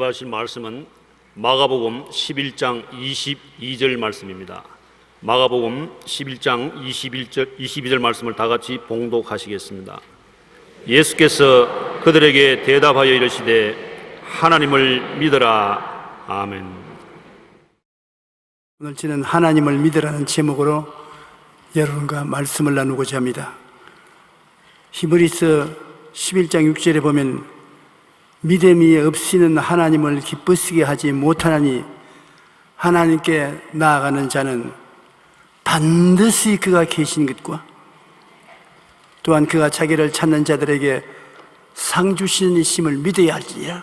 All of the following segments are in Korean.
증거하실 말씀은 마가복음 11장 22절 말씀입니다. 마가복음 11장 22절 말씀을 다 같이 봉독하시겠습니다. 예수께서 그들에게 대답하여 이르시되 하나님을 믿어라. 아멘. 오늘 저는 하나님을 믿으라는 제목으로 여러분과 말씀을 나누고자 합니다. 히브리서 11장 6절에 보면 믿음이 없이는 하나님을 기쁘시게 하지 못하나니 하나님께 나아가는 자는 반드시 그가 계신 것과 또한 그가 자기를 찾는 자들에게 상 주시는 이심을 믿어야 할지니라.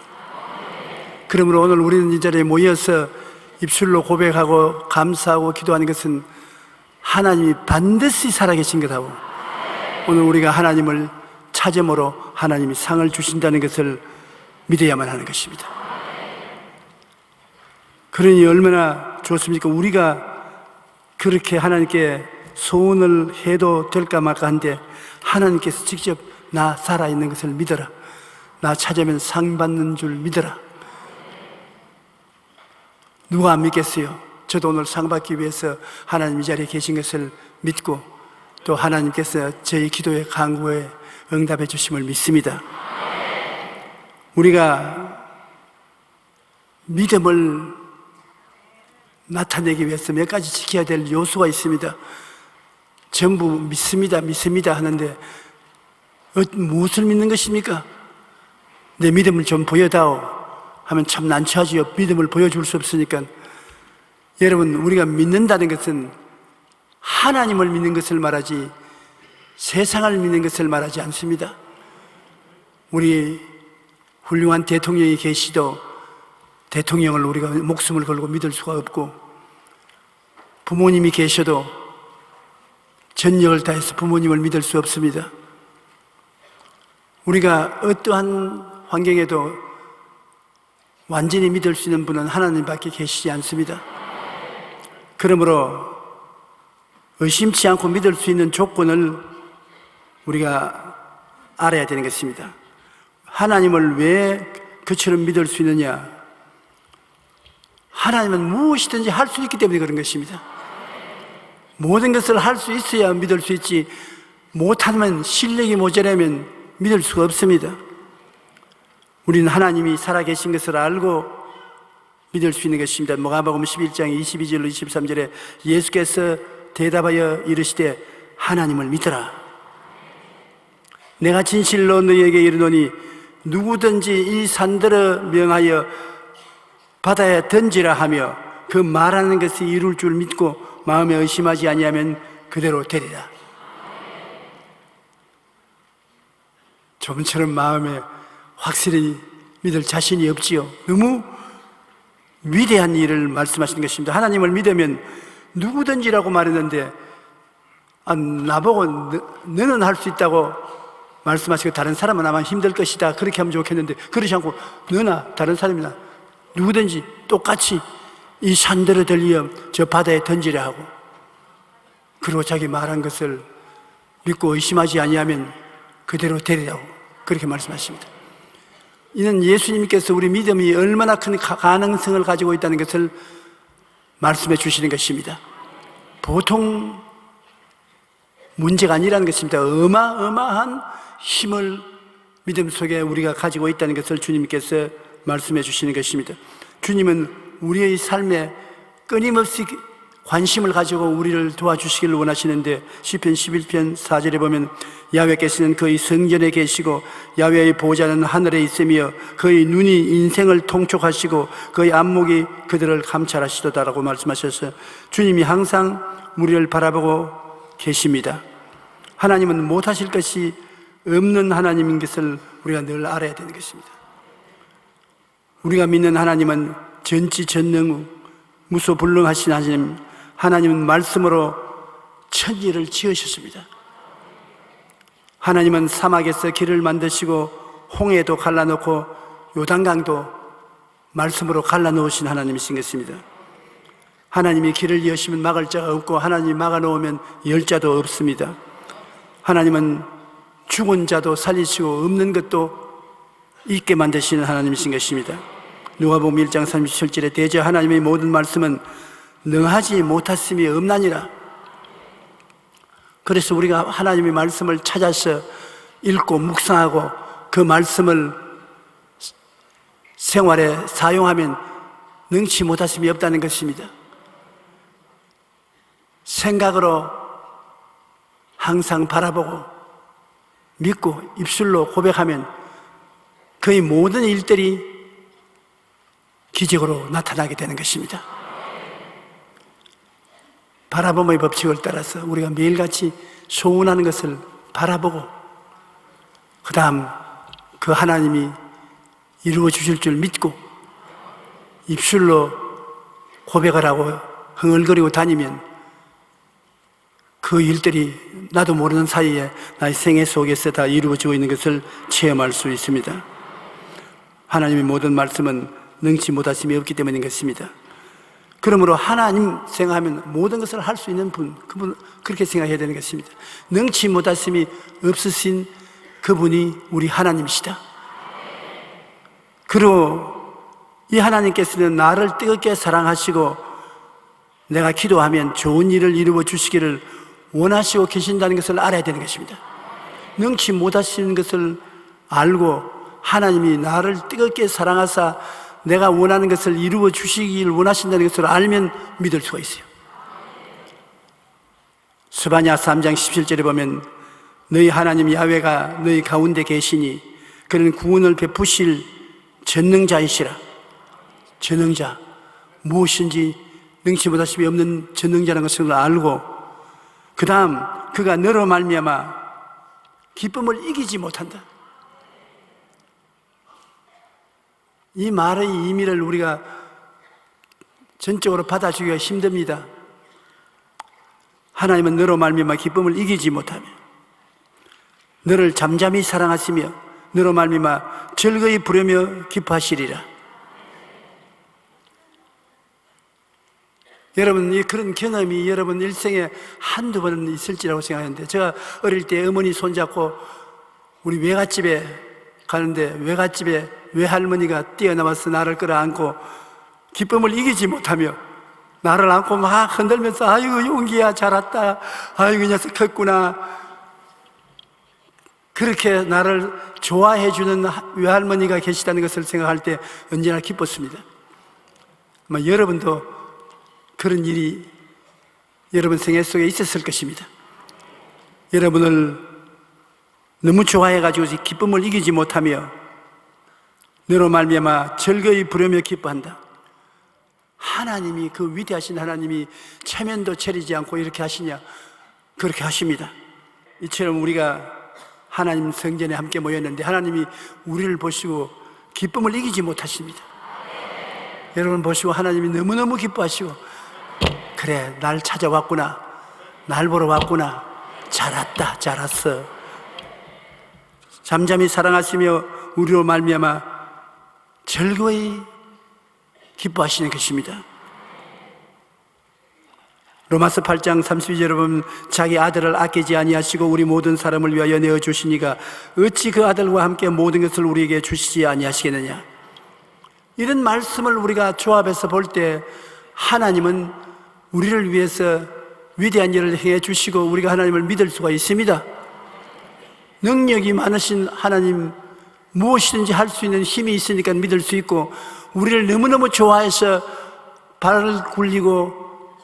그러므로 오늘 우리는 이 자리에 모여서 입술로 고백하고 감사하고 기도하는 것은 하나님이 반드시 살아계신 것하고 오늘 우리가 하나님을 찾음으로 하나님이 상을 주신다는 것을 믿어야만 하는 것입니다. 그러니 얼마나 좋습니까? 우리가 그렇게 하나님께 소원을 해도 될까 말까 한데 하나님께서 직접 나 살아있는 것을 믿어라, 나 찾으면 상 받는 줄 믿어라. 누가 안 믿겠어요? 저도 오늘 상 받기 위해서 하나님 이 자리에 계신 것을 믿고 또 하나님께서 저희 기도의 간구에 응답해 주심을 믿습니다. 우리가 믿음을 나타내기 위해서 몇 가지 지켜야 될 요소가 있습니다. 전부 믿습니다 하는데 무엇을 믿는 것입니까? 내 믿음을 좀 보여다오 하면 참 난처하지요. 믿음을 보여줄 수 없으니까. 여러분, 우리가 믿는다는 것은 하나님을 믿는 것을 말하지 세상을 믿는 것을 말하지 않습니다. 우리 훌륭한 대통령이 계시도 대통령을 우리가 목숨을 걸고 믿을 수가 없고, 부모님이 계셔도 전력을 다해서 부모님을 믿을 수 없습니다. 우리가 어떠한 환경에도 완전히 믿을 수 있는 분은 하나님밖에 계시지 않습니다. 그러므로 의심치 않고 믿을 수 있는 조건을 우리가 알아야 되는 것입니다. 하나님을 왜 그처럼 믿을 수 있느냐? 하나님은 무엇이든지 할 수 있기 때문에 그런 것입니다. 모든 것을 할 수 있어야 믿을 수 있지, 못하면, 실력이 모자라면 믿을 수가 없습니다. 우리는 하나님이 살아계신 것을 알고 믿을 수 있는 것입니다. 마가복음 11장 22절로 23절에 예수께서 대답하여 이르시되 하나님을 믿어라. 내가 진실로 너희에게 이르노니 누구든지 이 산들어 명하여 바다에 던지라 하며 그 말하는 것이 이룰 줄 믿고 마음에 의심하지 아니하면 그대로 되리라. 저번처럼 마음에 확실히 믿을 자신이 없지요. 너무 위대한 일을 말씀하시는 것입니다. 하나님을 믿으면 누구든지라고 말했는데 나보고 너는 할 수 있다고 말씀하시고 다른 사람은 아마 힘들 것이다 그렇게 하면 좋겠는데 그러지 않고 너나 다른 사람이나 누구든지 똑같이 이 산들을 들려 저 바다에 던지려 하고, 그리고 자기 말한 것을 믿고 의심하지 아니하면 그대로 되리라고 그렇게 말씀하십니다. 이는 예수님께서 우리 믿음이 얼마나 큰 가능성을 가지고 있다는 것을 말씀해 주시는 것입니다. 보통 문제가 아니라는 것입니다. 어마어마한 힘을 믿음 속에 우리가 가지고 있다는 것을 주님께서 말씀해 주시는 것입니다. 주님은 우리의 삶에 끊임없이 관심을 가지고 우리를 도와주시기를 원하시는데, 시편 11편 4절에 보면 야훼께서는 그의 성전에 계시고 야훼의 보좌는 하늘에 있으며 그의 눈이 인생을 통촉하시고 그의 안목이 그들을 감찰하시도다라고 말씀하셔서 주님이 항상 우리를 바라보고 계십니다. 하나님은 못하실 것이 없는 하나님인 것을 우리가 늘 알아야 되는 것입니다. 우리가 믿는 하나님은 전지전능 무소불능하신 하나님, 하나님은 말씀으로 천지를 지으셨습니다. 하나님은 사막에서 길을 만드시고 홍해도 갈라놓고 요단강도 말씀으로 갈라놓으신 하나님이신 것입니다. 하나님이 길을 여시면 막을 자가 없고 하나님이 막아놓으면 열 자도 없습니다. 하나님은 죽은 자도 살리시고 없는 것도 있게 만드시는 하나님이신 것입니다. 누가복음 1장 37절에 대저 하나님의 모든 말씀은 능하지 못하심이 없나니라. 그래서 우리가 하나님의 말씀을 찾아서 읽고 묵상하고 그 말씀을 생활에 사용하면 능치 못하심이 없다는 것입니다. 생각으로 항상 바라보고 믿고 입술로 고백하면 그의 모든 일들이 기적으로 나타나게 되는 것입니다. 바라봄의 법칙을 따라서 우리가 매일같이 소원하는 것을 바라보고 그 다음 그 하나님이 이루어 주실 줄 믿고 입술로 고백을 하고 흥얼거리고 다니면 그 일들이 나도 모르는 사이에 나의 생애 속에서 다 이루어지고 있는 것을 체험할 수 있습니다. 하나님의 모든 말씀은 능치 못하심이 없기 때문인 것입니다. 그러므로 하나님 생각하면 모든 것을 할 수 있는 그분 그렇게 생각해야 되는 것입니다. 능치 못하심이 없으신 그분이 우리 하나님이시다. 그리고 이 하나님께서는 나를 뜨겁게 사랑하시고 내가 기도하면 좋은 일을 이루어 주시기를 원하시고 계신다는 것을 알아야 되는 것입니다. 능치 못하시는 것을 알고 하나님이 나를 뜨겁게 사랑하사 내가 원하는 것을 이루어 주시길 원하신다는 것을 알면 믿을 수가 있어요. 스바냐 3장 17절에 보면 너희 하나님 야훼가 너희 가운데 계시니 그는 구원을 베푸실 전능자이시라. 전능자, 무엇인지 능치 못하심이 없는 전능자라는 것을 알고 그 다음 그가 너로 말미암아 기쁨을 이기지 못한다. 이 말의 의미를 우리가 전적으로 받아주기가 힘듭니다. 하나님은 너로 말미암아 기쁨을 이기지 못하며 너를 잠잠히 사랑하시며 너로 말미암아 즐거이 부르며 기뻐하시리라. 여러분, 그런 경험이 여러분 일생에 한두 번은 있을지라고 생각하는데, 제가 어릴 때 어머니 손잡고 우리 외갓집에 가는데 외갓집에 외할머니가 뛰어나와서 나를 끌어안고 기쁨을 이기지 못하며 나를 안고 막 흔들면서 아이고 용기야 잘 왔다, 아이고 이 녀석 컸구나, 그렇게 나를 좋아해 주는 외할머니가 계시다는 것을 생각할 때 언제나 기뻤습니다. 아마 여러분도 그런 일이 여러분 생애 속에 있었을 것입니다. 여러분을 너무 좋아해가지고 기쁨을 이기지 못하며 너로 말미암아 즐거이 부르며 기뻐한다. 하나님이, 그 위대하신 하나님이 체면도 차리지 않고 이렇게 하시냐? 그렇게 하십니다. 이처럼 우리가 하나님 성전에 함께 모였는데 하나님이 우리를 보시고 기쁨을 이기지 못하십니다. 여러분 보시고 하나님이 너무너무 기뻐하시고, 그래 날 찾아왔구나, 날 보러 왔구나, 잘 왔다, 잘 왔어. 잠잠히 사랑하시며 우리로 말미암아 즐거이 기뻐하시는 것입니다. 로마서 8장 32절에 보면 자기 아들을 아끼지 아니하시고 우리 모든 사람을 위하여 내어주시니가 어찌 그 아들과 함께 모든 것을 우리에게 주시지 아니하시겠느냐. 이런 말씀을 우리가 조합해서 볼 때 하나님은 우리를 위해서 위대한 일을 행해 주시고 우리가 하나님을 믿을 수가 있습니다. 능력이 많으신 하나님, 무엇이든지 할 수 있는 힘이 있으니까 믿을 수 있고, 우리를 너무너무 좋아해서 발을 굴리고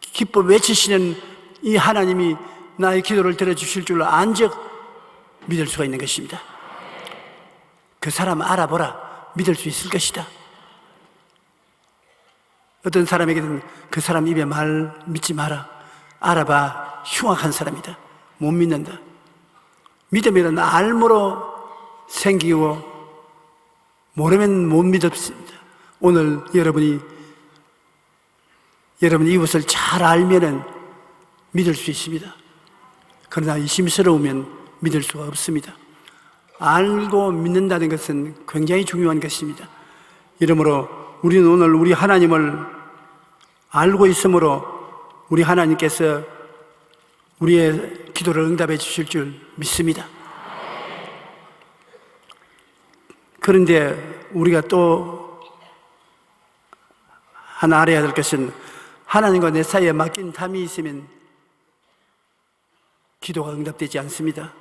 기뻐 외치시는 이 하나님이 나의 기도를 들어주실 줄로 안적 믿을 수가 있는 것입니다. 그 사람 알아보라, 믿을 수 있을 것이다. 어떤 사람에게는 그 사람 입에 말 믿지 마라, 알아봐, 흉악한 사람이다, 못 믿는다. 믿으면 알므로 생기고 모르면 못 믿습니다. 오늘 여러분 이웃을 잘 알면은 믿을 수 있습니다. 그러나 의심스러우면 믿을 수가 없습니다. 알고 믿는다는 것은 굉장히 중요한 것입니다. 이러므로 우리는 오늘 우리 하나님을 알고 있으므로 우리 하나님께서 우리의 기도를 응답해 주실 줄 믿습니다. 그런데 우리가 또 하나 알아야 될 것은 하나님과 내 사이에 막힌 담이 있으면 기도가 응답되지 않습니다.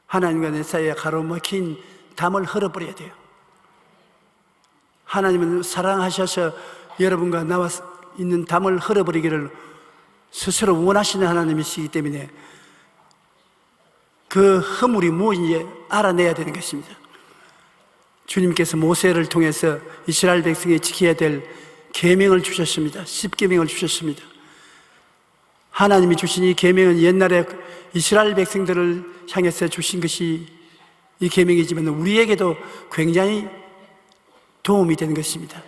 하나님과 내 사이에 가로막힌 담을 헐어버려야 돼요. 하나님은 사랑하셔서 여러분과 나와 있는 담을 헐어버리기를 스스로 원하시는 하나님이시기 때문에 그 허물이 무엇인지 알아내야 되는 것입니다. 주님께서 모세를 통해서 이스라엘 백성이 지켜야 될 계명을 주셨습니다. 10계명을 주셨습니다. 하나님이 주신 이 계명은 옛날에 이스라엘 백성들을 향해서 주신 것이 이 계명이지만 우리에게도 굉장히 도움이 되는 것입니다.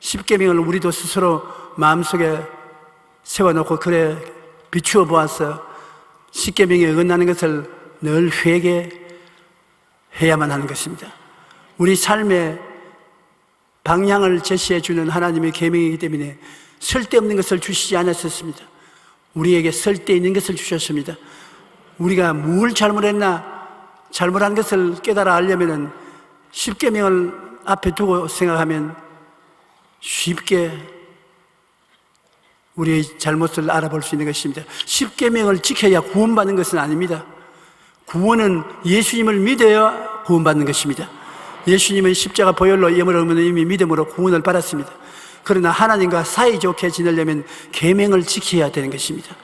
10계명을 우리도 스스로 마음속에 세워놓고 그래 비추어 보아서 10계명에 어긋나는 것을 늘 회개해야만 하는 것입니다. 우리 삶의 방향을 제시해 주는 하나님의 계명이기 때문에 쓸데없는 것을 주시지 않았었습니다. 우리에게 쓸데있는 것을 주셨습니다. 우리가 뭘 잘못했나, 잘못한 것을 깨달아 알려면 10계명을 앞에 두고 생각하면 쉽게 우리의 잘못을 알아볼 수 있는 것입니다. 10계명을 지켜야 구원받는 것은 아닙니다. 구원은 예수님을 믿어야 구원받는 것입니다. 예수님의 십자가 보혈로 예물 없는 이미 믿음으로 구원을 받았습니다. 그러나 하나님과 사이좋게 지내려면 계명을 지켜야 되는 것입니다.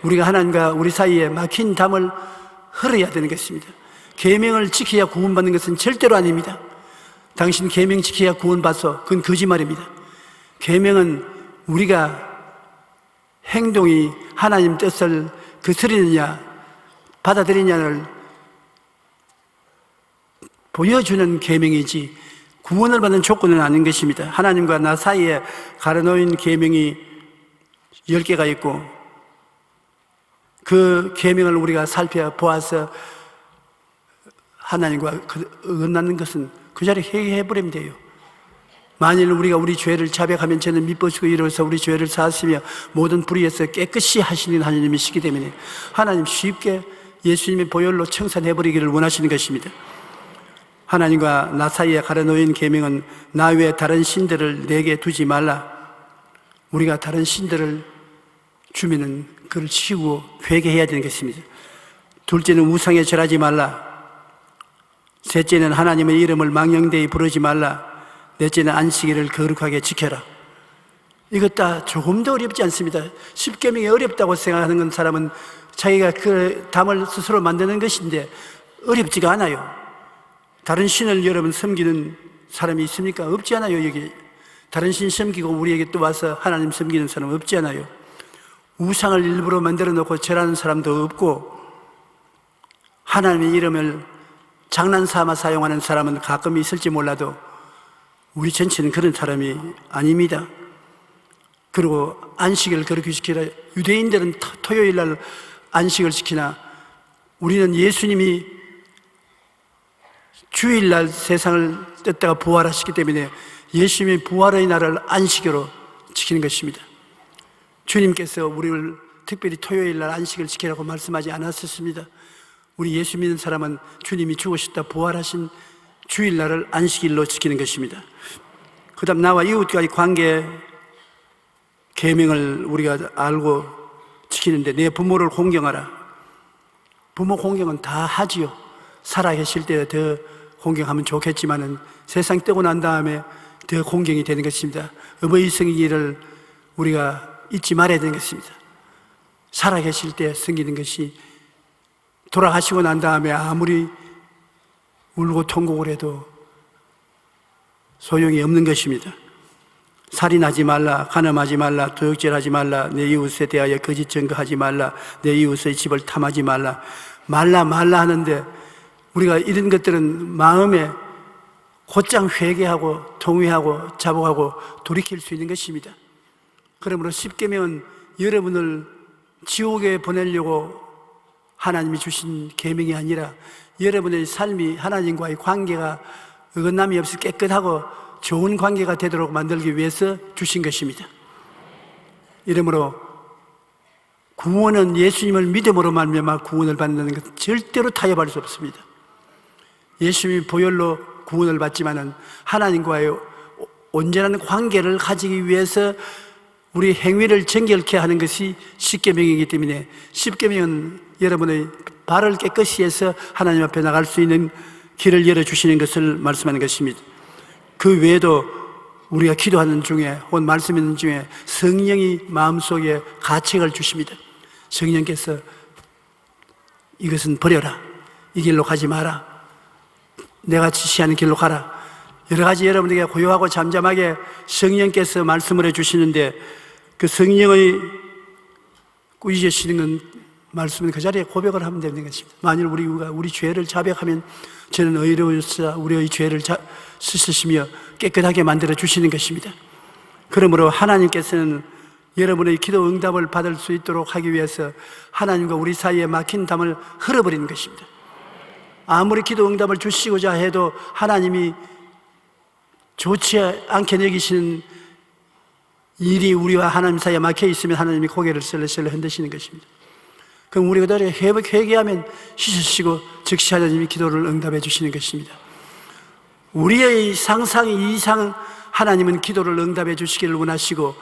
우리가 하나님과 우리 사이에 막힌 담을 헐어야 되는 것입니다. 계명을 지켜야 구원받는 것은 절대로 아닙니다. 당신 계명 지켜야 구원받소, 그건 거짓말입니다. 계명은 우리가 행동이 하나님 뜻을 거스르느냐 받아들이냐를 보여주는 계명이지 구원을 받는 조건은 아닌 것입니다. 하나님과 나 사이에 가려놓인 계명이 10개가 있고 그 계명을 우리가 살펴보아서 하나님과 어긋나는 것은 그 자리에 회개해버리면 돼요. 만일 우리가 우리 죄를 자백하면 저는 미쁘시고 이로써 우리 죄를 사하시며 모든 불의에서 깨끗이 하시는 하나님이시기 때문에 하나님 쉽게 예수님의 보혈로 청산해버리기를 원하시는 것입니다. 하나님과 나 사이에 가려놓인 계명은 나 외에 다른 신들을 내게 두지 말라. 우리가 다른 신들을 주면은 그를 치우고 회개해야 되는 것입니다. 둘째는 우상에 절하지 말라. 셋째는 하나님의 이름을 망령되이 부르지 말라. 넷째는 안식일을 거룩하게 지켜라. 이것 다 조금도 어렵지 않습니다. 10계명이 어렵다고 생각하는 건 사람은 자기가 그 담을 스스로 만드는 것인데 어렵지가 않아요. 다른 신을 여러분 섬기는 사람이 있습니까? 없지 않아요. 여기 다른 신 섬기고 우리에게 또 와서 하나님 섬기는 사람 없지 않아요. 우상을 일부러 만들어 놓고 절하는 사람도 없고 하나님의 이름을 장난삼아 사용하는 사람은 가끔 있을지 몰라도 우리 전체는 그런 사람이 아닙니다. 그리고 안식을 그렇게 지키라. 유대인들은 토요일 날 안식을 지키나 우리는 예수님이 주일날 세상을 떴다가 부활하시기 때문에 예수님의 부활의 날을 안식으로 지키는 것입니다. 주님께서 우리를 특별히 토요일 날 안식을 지키라고 말씀하지 않았었습니다. 우리 예수 믿는 사람은 주님이 죽으셨다 부활하신 주일날을 안식일로 지키는 것입니다. 그 다음 나와 이웃과의 관계 계명을 우리가 알고 지키는데 내 부모를 공경하라. 부모 공경은 다 하지요. 살아계실 때 더 공경하면 좋겠지만은 세상 뜨고 난 다음에 더 공경이 되는 것입니다. 어머니 성기를 우리가 잊지 말아야 되는 것입니다. 살아계실 때 섬기는 것이 돌아가시고 난 다음에 아무리 울고 통곡을 해도 소용이 없는 것입니다. 살인하지 말라, 간음하지 말라, 도둑질하지 말라, 내 이웃에 대하여 거짓 증거하지 말라, 내 이웃의 집을 탐하지 말라. 말라 하는데 우리가 이런 것들은 마음에 곧장 회개하고 통회하고 자복하고 돌이킬 수 있는 것입니다. 그러므로 10계명은 여러분을 지옥에 보내려고 하나님이 주신 계명이 아니라 여러분의 삶이 하나님과의 관계가 어긋남이 없이 깨끗하고 좋은 관계가 되도록 만들기 위해서 주신 것입니다. 이러므로 구원은 예수님을 믿음으로 말미암아 구원을 받는 것 절대로 타협할 수 없습니다. 예수님이 보혈로 구원을 받지만은 하나님과의 온전한 관계를 가지기 위해서 우리 행위를 정결케 하는 것이 십계명이기 때문에 십계명은 여러분의 발을 깨끗이 해서 하나님 앞에 나갈 수 있는 길을 열어주시는 것을 말씀하는 것입니다. 그 외에도 우리가 기도하는 중에 혹은 말씀하는 중에 성령이 마음속에 가책을 주십니다. 성령께서 이것은 버려라, 이 길로 가지 마라, 내가 지시하는 길로 가라. 여러 가지 여러분에게 고요하고 잠잠하게 성령께서 말씀을 해주시는데, 그 성령의 꾸짖으시는 건 말씀은 그 자리에 고백을 하면 되는 것입니다. 만일 우리가 우리 죄를 자백하면 저는 의로우사 우리의 죄를 씻으시며 깨끗하게 만들어 주시는 것입니다. 그러므로 하나님께서는 여러분의 기도 응답을 받을 수 있도록 하기 위해서 하나님과 우리 사이에 막힌 담을 흘러버리는 것입니다. 아무리 기도 응답을 주시고자 해도 하나님이 좋지 않게 여기시는 일이 우리와 하나님 사이에 막혀 있으면 하나님이 고개를 슬렁슬렁 흔드시는 것입니다. 그럼 우리가 그대로 회개하면 씻으시고 즉시 하나님이 기도를 응답해 주시는 것입니다. 우리의 상상 이상 하나님은 기도를 응답해 주시기를 원하시고,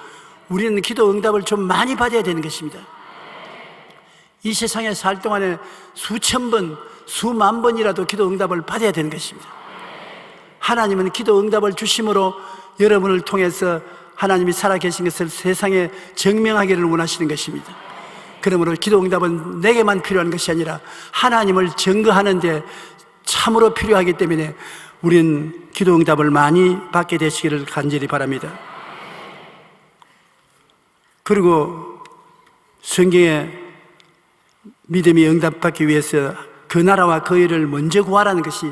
우리는 기도 응답을 좀 많이 받아야 되는 것입니다. 이 세상에 살 동안에 수천 번, 수만 번이라도 기도 응답을 받아야 되는 것입니다. 하나님은 기도 응답을 주심으로 여러분을 통해서 하나님이 살아계신 것을 세상에 증명하기를 원하시는 것입니다. 그러므로 기도 응답은 내게만 필요한 것이 아니라 하나님을 증거하는 데 참으로 필요하기 때문에 우리는 기도 응답을 많이 받게 되시기를 간절히 바랍니다. 그리고 성경에 믿음이 응답받기 위해서 그 나라와 그 일을 먼저 구하라는 것이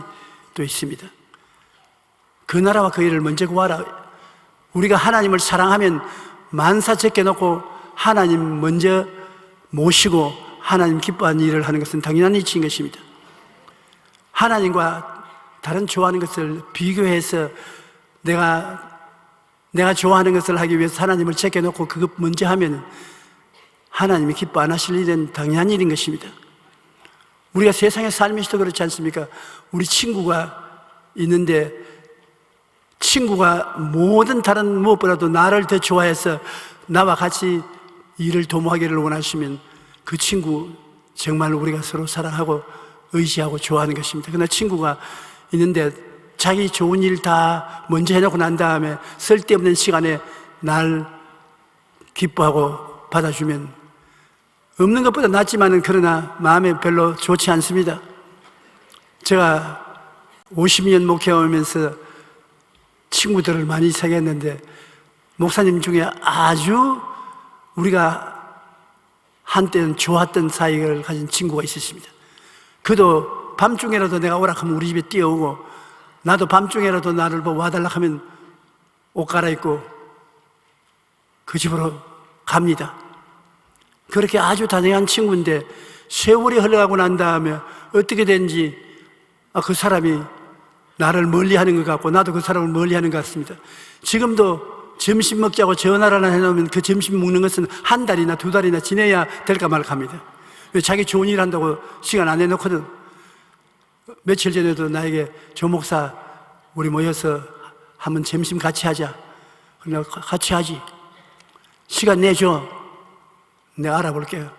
또 있습니다. 그 나라와 그 일을 먼저 구하라. 우리가 하나님을 사랑하면 만사 제껴놓고 하나님 먼저 모시고 하나님 기뻐하는 일을 하는 것은 당연한 이치인 것입니다. 하나님과 다른 좋아하는 것을 비교해서 내가 좋아하는 것을 하기 위해서 하나님을 제껴놓고 그것 먼저 하면 하나님이 기뻐 안 하실 일은 당연한 일인 것입니다. 우리가 세상에 살면서도 그렇지 않습니까? 우리 친구가 있는데 친구가 모든 다른 무엇보다도 나를 더 좋아해서 나와 같이 일을 도모하기를 원하시면 그 친구 정말로 우리가 서로 사랑하고 의지하고 좋아하는 것입니다. 그러나 친구가 있는데 자기 좋은 일 다 먼저 해놓고 난 다음에 쓸데없는 시간에 날 기뻐하고 받아주면 없는 것보다 낫지만은 그러나 마음에 별로 좋지 않습니다. 제가 50년 목회하면서 친구들을 많이 사귀었는데 목사님 중에 아주 우리가 한때는 좋았던 사이를 가진 친구가 있었습니다. 그도 밤중에라도 내가 오락하면 우리 집에 뛰어오고, 나도 밤중에라도 나를 보고 와달라 하면 옷 갈아입고 그 집으로 갑니다. 그렇게 아주 다정한 친구인데 세월이 흘러가고 난 다음에 어떻게 된지 그 사람이 나를 멀리하는 것 같고 나도 그 사람을 멀리하는 것 같습니다. 지금도 점심 먹자고 전화를 하나 해놓으면 그 점심 먹는 것은 한 달이나 두 달이나 지내야 될까 말까 합니다. 왜? 자기 좋은 일 한다고 시간 안 해놓거든. 며칠 전에도 나에게 조 목사 우리 모여서 한번 점심 같이 하자. 그래 같이 하지. 시간 내줘. 내가 알아볼게요.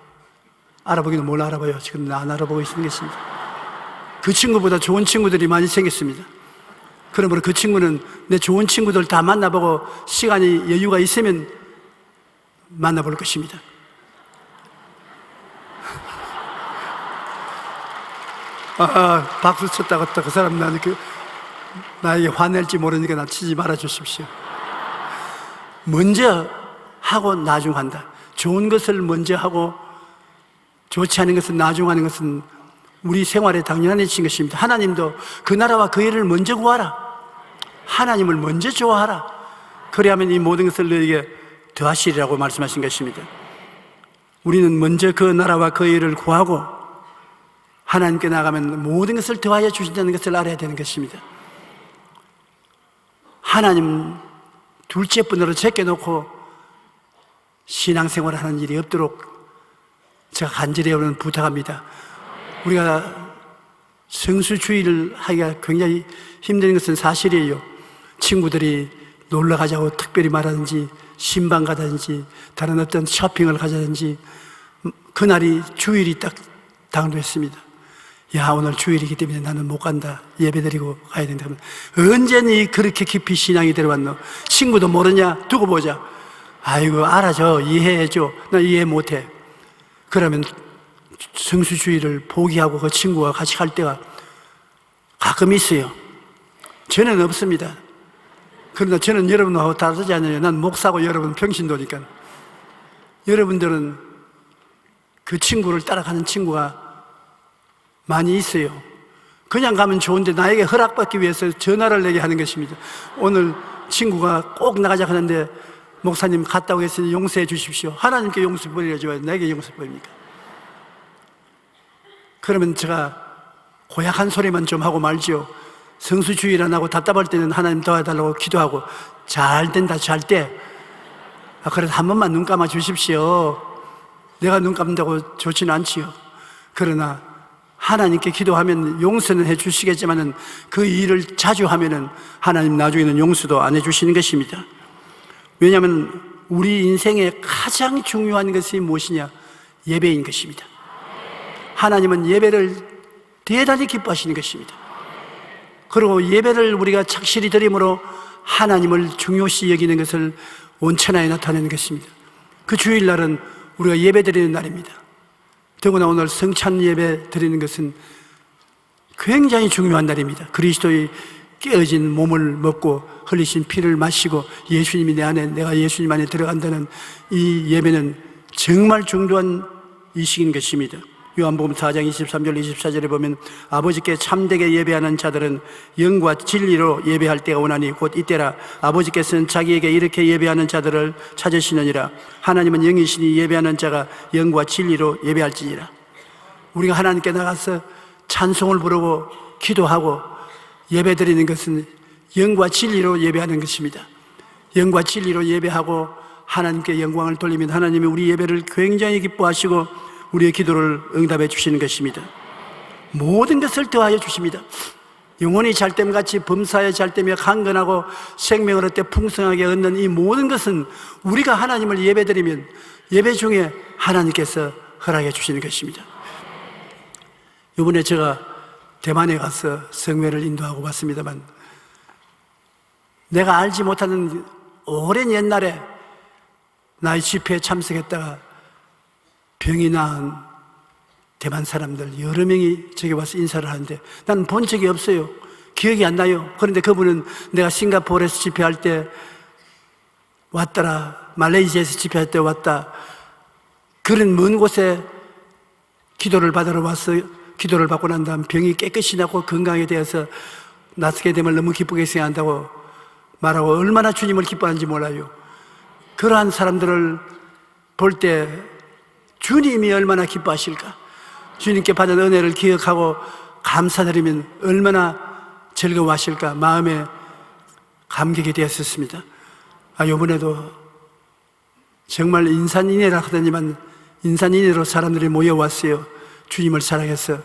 알아보기는 뭘 알아봐요. 지금 나 안 알아보고 있는 것입니다. 그 친구보다 좋은 친구들이 많이 생겼습니다. 그러므로 그 친구는 내 좋은 친구들 다 만나보고 시간이 여유가 있으면 만나볼 것입니다. 박수 쳤다고 그 사람 나에게 화낼지 모르니까 나 치지 말아 주십시오. 먼저 하고 나중 한다. 좋은 것을 먼저 하고 좋지 않은 것을 나중 하는 것은 우리 생활에 당연한 일인 것입니다. 하나님도 그 나라와 그 일을 먼저 구하라. 하나님을 먼저 좋아하라. 그래야만 이 모든 것을 너에게 더하시리라고 말씀하신 것입니다. 우리는 먼저 그 나라와 그 일을 구하고 하나님께 나가면 모든 것을 더하여 주신다는 것을 알아야 되는 것입니다. 하나님 둘째 분으로 제껴놓고 신앙생활을 하는 일이 없도록 제가 간절히 여러분 부탁합니다. 우리가 성수주의를 하기가 굉장히 힘든 것은 사실이에요. 친구들이 놀러 가자고 특별히 말하든지 신방 가든지 다른 어떤 쇼핑을 가자든지 그날이 주일이 딱 당도했습니다. 야, 오늘 주일이기 때문에 나는 못 간다. 예배드리고 가야 된다. 언제 니 그렇게 깊이 신앙이 들어왔노? 친구도 모르냐? 두고 보자. 아이고, 알아줘. 이해해줘. 나 이해 못해. 그러면 성수주의를 포기하고 그 친구와 같이 갈 때가 가끔 있어요. 저는 없습니다. 그러나 저는 여러분하고 다르지 않아요. 난 목사고 여러분 평신도니까. 여러분들은 그 친구를 따라가는 친구가 많이 있어요. 그냥 가면 좋은데 나에게 허락받기 위해서 전화를 내게 하는 것입니다. 오늘 친구가 꼭 나가자 하는데 목사님 갔다 오겠으니 용서해 주십시오. 하나님께 용서 보내줘야 내게 용서 보입니까? 그러면 제가 고약한 소리만 좀 하고 말지요. 성수주의를 안 하고 답답할 때는 하나님 도와달라고 기도하고 잘 된다, 잘 돼. 그래도 한 번만 눈 감아 주십시오. 내가 눈 감는다고 좋지는 않지요. 그러나 하나님께 기도하면 용서는 해 주시겠지만은 그 일을 자주 하면은 하나님 나중에는 용서도 안 해 주시는 것입니다. 왜냐하면 우리 인생의 가장 중요한 것이 무엇이냐? 예배인 것입니다. 하나님은 예배를 대단히 기뻐하시는 것입니다. 그리고 예배를 우리가 착실히 드림으로 하나님을 중요시 여기는 것을 온천하에 나타내는 것입니다. 그 주일날은 우리가 예배 드리는 날입니다. 더구나 오늘 성찬 예배 드리는 것은 굉장히 중요한 날입니다. 그리스도의 깨어진 몸을 먹고 흘리신 피를 마시고 예수님이 내 안에, 내가 예수님 안에 들어간다는 이 예배는 정말 중요한 이식인 것입니다. 요한복음 4장 23절 24절에 보면 아버지께 참되게 예배하는 자들은 영과 진리로 예배할 때가 오나니 곧 이때라. 아버지께서는 자기에게 이렇게 예배하는 자들을 찾으시느니라. 하나님은 영이시니 예배하는 자가 영과 진리로 예배할지니라. 우리가 하나님께 나가서 찬송을 부르고 기도하고 예배드리는 것은 영과 진리로 예배하는 것입니다. 영과 진리로 예배하고 하나님께 영광을 돌리면 하나님이 우리 예배를 굉장히 기뻐하시고 우리의 기도를 응답해 주시는 것입니다. 모든 것을 더하여 주십니다. 영혼이 잘됨같이 범사에 잘되며 강건하고 생명을 얻되 풍성하게 얻는 이 모든 것은 우리가 하나님을 예배드리면 예배 중에 하나님께서 허락해 주시는 것입니다. 이번에 제가 대만에 가서 성회를 인도하고 왔습니다만 내가 알지 못하는 오랜 옛날에 나의 집회에 참석했다가 병이 나은 대만 사람들 여러 명이 저기 와서 인사를 하는데 나는 본 적이 없어요. 기억이 안 나요. 그런데 그분은 내가 싱가포르에서 집회할 때 왔더라, 말레이시아에서 집회할 때 왔다, 그런 먼 곳에 기도를 받으러 와서 기도를 받고 난 다음 병이 깨끗이 낫고 건강에 대해서 낫게 되면 너무 기쁘게 생각한다고 말하고 얼마나 주님을 기뻐하는지 몰라요. 그러한 사람들을 볼 때 주님이 얼마나 기뻐하실까? 주님께 받은 은혜를 기억하고 감사드리면 얼마나 즐거워하실까? 마음에 감격이 되었었습니다. 이번에도 정말 인산인해라 하더니만 인산인해로 사람들이 모여왔어요. 주님을 사랑해서.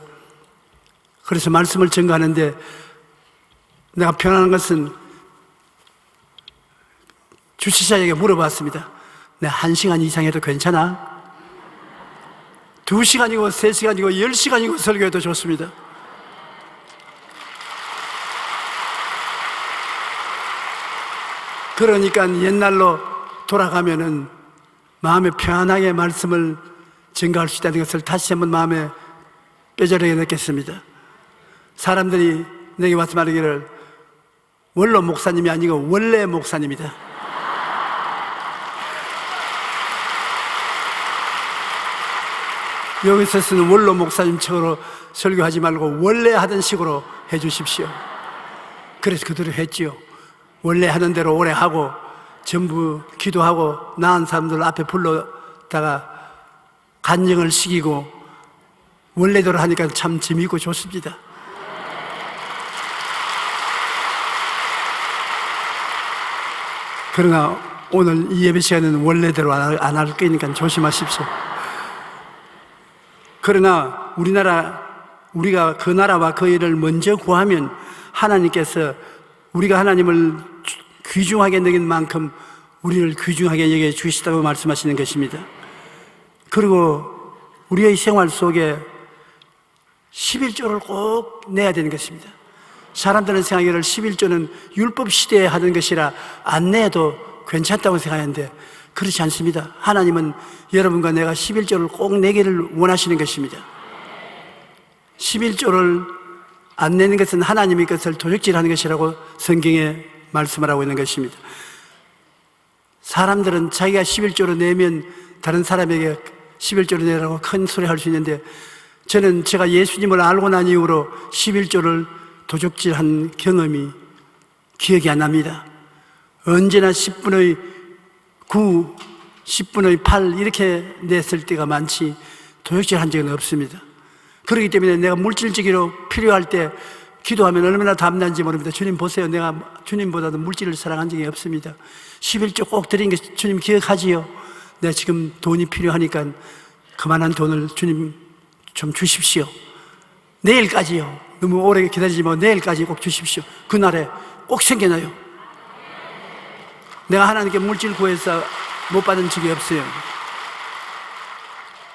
그래서 말씀을 전가하는데 내가 편안한 것은 주치자에게 물어봤습니다. 내가 1시간 이상 해도 괜찮아? 2시간이고 3시간이고 10시간이고 설교해도 좋습니다. 그러니까 옛날로 돌아가면은 마음에 편안하게 말씀을 증가할 수 있다는 것을 다시 한번 마음에 뼈저리게 느꼈습니다. 사람들이 내게 와서 말하기를 원로 목사님이 아니고 원래 목사님이다. 여기서 쓰는 원로 목사님처럼 설교하지 말고 원래 하던 식으로 해 주십시오. 그래서 그대로 했지요. 원래 하는 대로 오래 하고 전부 기도하고 나은 사람들 앞에 불러다가 간증을 시키고 원래대로 하니까 참 재미있고 좋습니다. 그러나 오늘 이 예배 시간에는 원래대로 안 할 거니까 조심하십시오. 그러나 우리가 그 나라와 그 일을 먼저 구하면 하나님께서 우리가 하나님을 귀중하게 여긴 만큼 우리를 귀중하게 여겨 주시다고 말씀하시는 것입니다. 그리고 우리의 생활 속에 11조를 꼭 내야 되는 것입니다. 사람들은 생각하기를 11조는 율법 시대에 하는 것이라 안 내도 괜찮다고 생각하는데 그렇지 않습니다. 하나님은 여러분과 내가 11조를 꼭 내기를 원하시는 것입니다. 11조를 안 내는 것은 하나님의 것을 도적질하는 것이라고 성경에 말씀을 하고 있는 것입니다. 사람들은 자기가 11조를 내면 다른 사람에게 11조를 내라고 큰 소리 할 수 있는데 저는 제가 예수님을 알고 난 이후로 11조를 도적질한 경험이 기억이 안 납니다. 언제나 10분의 9, 10분의 8 이렇게 냈을 때가 많지 도적질한 적은 없습니다. 그렇기 때문에 내가 물질적으로 필요할 때 기도하면 얼마나 담난지 모릅니다. 주님 보세요. 내가 주님보다도 물질을 사랑한 적이 없습니다. 11조 꼭 드린 게 주님 기억하지요? 내가 지금 돈이 필요하니까 그만한 돈을 주님 좀 주십시오. 내일까지요. 너무 오래 기다리지 말고 내일까지 꼭 주십시오. 그날에 꼭 생겨나요. 내가 하나님께 물질 구해서 못 받은 적이 없어요.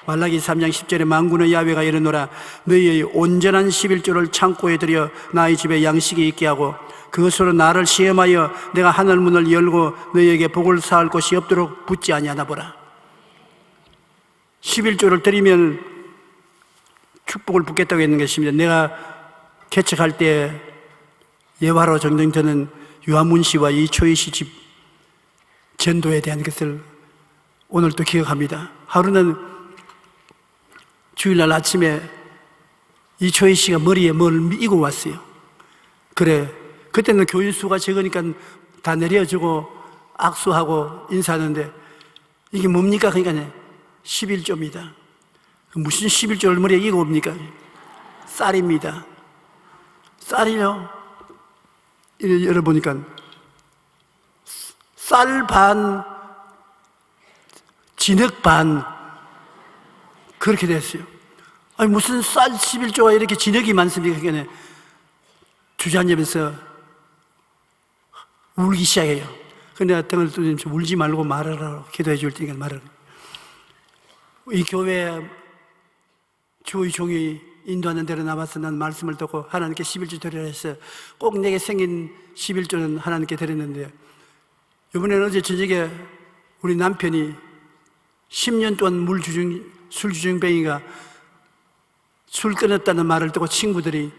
말라기 3장 10절에 만군의 야훼가 이르노라 너희의 온전한 11조를 창고에 들여 나의 집에 양식이 있게 하고 그것으로 나를 시험하여 내가 하늘 문을 열고 너희에게 복을 쌓을 곳이 없도록 붙지 아니하나 보라. 11조를 드리면 축복을 붓겠다고 했는 것입니다. 내가 개척할 때 예화로 정정되는 유한문 씨와 이초희 씨 집 전도에 대한 것을 오늘도 기억합니다. 하루는 주일날 아침에 이초희 씨가 머리에 뭘 이고 왔어요. 그래, 그때는 교인 수가 적으니까 다 내려주고 악수하고 인사하는데 이게 뭡니까? 그러니까 11조입니다. 무슨 11조를 머리에 이고 옵니까? 쌀입니다. 쌀이요. 열어보니까 쌀 반, 진흙 반 그렇게 됐어요. 아니 무슨 쌀 11조가 이렇게 진흙이 많습니까? 그게 주저앉으면서 울기 시작해요. 근데 내가 등을 두면서 울지 말고 말하라고 기도해 줄 테니까 말하라. 이 교회 주의 종이 인도하는 대로 나와서 난 말씀을 듣고 하나님께 11조 드리라 해서 꼭 내게 생긴 11조는 하나님께 드렸는데 이번에는 어제 저녁에 우리 남편이 10년 동안 술 주정뱅이가 술 끊었다는 말을 듣고 친구들이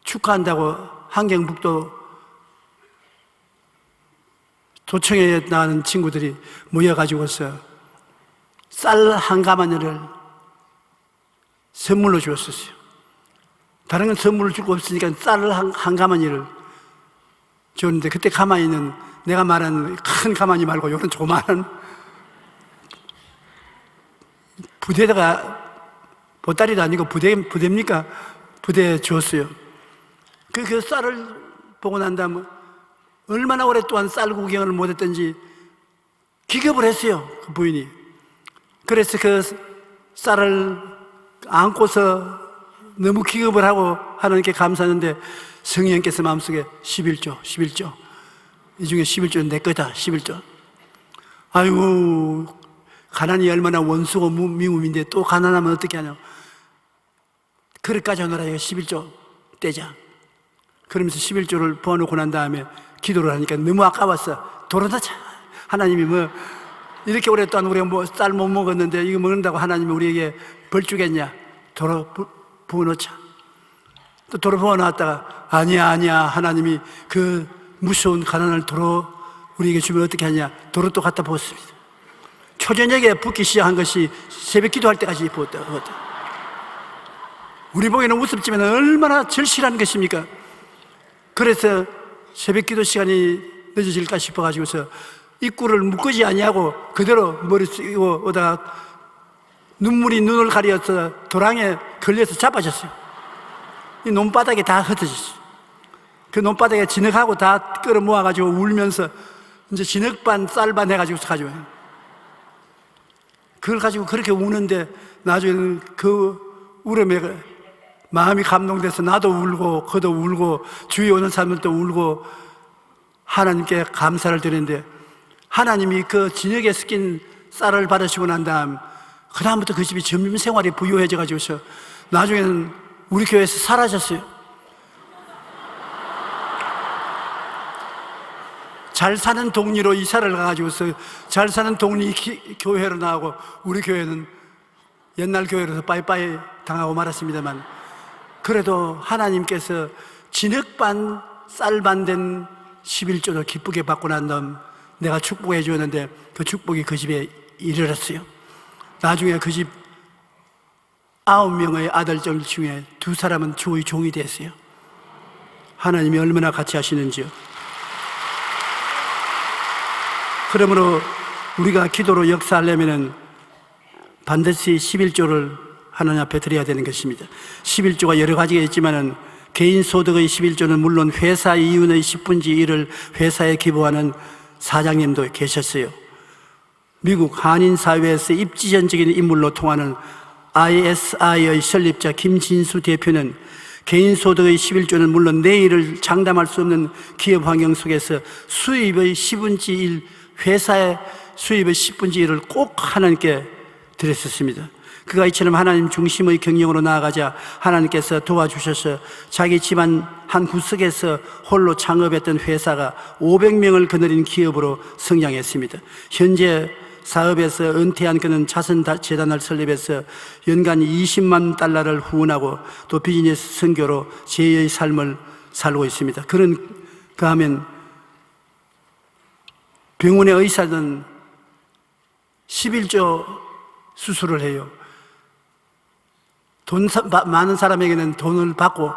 축하한다고 한경북도 도청에 나가는 친구들이 모여가지고서 쌀 한 가마니를 선물로 주었었어요. 다른 건 선물을 줄 거 없으니까 쌀을 한 가마니를 줬는데 그때 가마니는 내가 말한 큰 가마니 말고 이런 조그마한 부대다가 보따리도 아니고 부대입니까? 부대에 주었어요. 그 쌀을 보고 난 다음에 얼마나 오랫동안 쌀 구경을 못했던지 기겁을 했어요. 그 부인이. 그래서 그 쌀을 안고서 너무 기겁을 하고 하나님께 감사하는데 성령께서 마음속에 11조 이 중에 11조는 내 거다. 11조. 아이고 가난이 얼마나 원수고 미움인데 또 가난하면 어떻게 하냐. 그릇까지 오너라. 11조 떼자. 그러면서 11조를 부어놓고 난 다음에 기도를 하니까 너무 아까웠어. 돌아다자. 하나님이 뭐 이렇게 오랫동안 우리가 뭐 쌀 못 먹었는데 이거 먹는다고 하나님이 우리에게 벌 주겠냐. 도로 부어놓자. 또 도로 부어놨다가 아니야 하나님이 그 무서운 가난을 도로 우리에게 주면 어떻게 하냐. 도로 또 갖다 부었습니다. 초저녁에 붓기 시작한 것이 새벽 기도할 때까지 부었다. 우리 보기에는 우습지만 얼마나 절실한 것입니까? 그래서 새벽 기도 시간이 늦어질까 싶어가지고서 입구를 묶지 아니하고 그대로 머리 쓰고 오다가 눈물이 눈을 가려서 도랑에 걸려서 자빠졌어요. 이 논바닥에 다 흩어졌어요. 그 논바닥에 진흙하고 다 끌어 모아가지고 울면서 이제 진흙반 쌀반 해가지고 가져와요. 그걸 가지고 그렇게 우는데 나중에는 그 울음에 마음이 감동돼서 나도 울고 그도 울고 주위에 오는 사람들도 울고 하나님께 감사를 드리는데 하나님이 그 진흙에 섞인 쌀을 받으시고 난 그다음부터 그 집이 점점 생활이 부유해져 가지고서 나중에는 우리 교회에서 사라졌어요. 잘 사는 동리로 이사를 가가지고서 잘 사는 동리 교회로 나오고 우리 교회는 옛날 교회로서 빠이빠이 당하고 말았습니다만 그래도 하나님께서 진흙반 쌀반 된 11조를 기쁘게 받고 난 다음 내가 축복해 주었는데 그 축복이 그 집에 이르렀어요. 나중에 그 집 9명의 아들들 중에 2사람은 주의 종이 됐어요. 하나님이 얼마나 같이 하시는지요. 그러므로 우리가 기도로 역사하려면 반드시 11조를 하나님 앞에 드려야 되는 것입니다. 11조가 여러 가지가 있지만은 개인 소득의 11조는 물론 회사 이윤의 10분의 1을 회사에 기부하는 사장님도 계셨어요. 미국 한인 사회에서 입지전적인 인물로 통하는 ISI의 설립자 김진수 대표는 개인 소득의 11조는 물론 내일을 장담할 수 없는 기업 환경 속에서 수입의 10분의 1, 회사의 수입의 10분의 1을 꼭 하나님께 드렸었습니다. 그가 이처럼 하나님 중심의 경영으로 나아가자 하나님께서 도와주셔서 자기 집안 한 구석에서 홀로 창업했던 회사가 500명을 거느린 기업으로 성장했습니다. 현재 사업에서 은퇴한 그는 자선재단을 설립해서 연간 20만 달러를 후원하고 또 비즈니스 선교로 제2의 삶을 살고 있습니다. 그 하면 병원의 의사는 11조 수술을 해요. 돈 많은 사람에게는 돈을 받고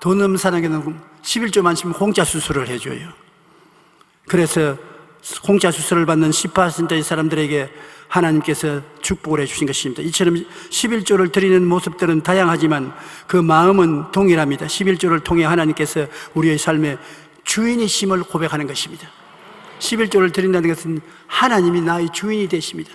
돈 없는 사람에게는 11조만 치면 공짜 수술을 해줘요. 그래서 공짜 수술을 받는 10%의 사람들에게 하나님께서 축복을 해주신 것입니다. 이처럼 11조를 드리는 모습들은 다양하지만 그 마음은 동일합니다. 11조를 통해 하나님께서 우리의 삶의 주인이심을 고백하는 것입니다. 11조를 드린다는 것은 하나님이 나의 주인이 되십니다.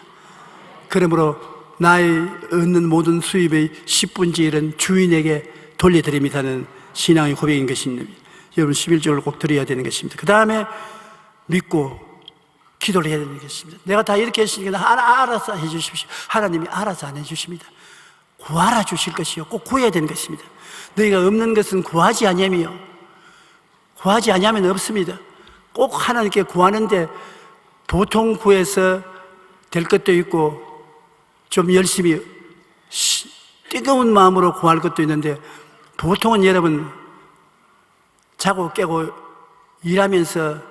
그러므로 나의 얻는 모든 수입의 10분의 1은 주인에게 돌려드립니다는 신앙의 고백인 것입니다. 여러분 11조를 꼭 드려야 되는 것입니다. 그 다음에 믿고 기도를 해야 되는 것입니다. 내가 다 이렇게 했으니까 알아서 해주십시오. 하나님이 알아서 안 해주십니다. 구하라 주실 것이요 꼭 구해야 되는 것입니다. 너희가 없는 것은 구하지 아니하며 구하지 아니하면 없습니다. 꼭 하나님께 구하는데 보통 구해서 될 것도 있고 좀 열심히 뜨거운 마음으로 구할 것도 있는데 보통은 여러분 자고 깨고 일하면서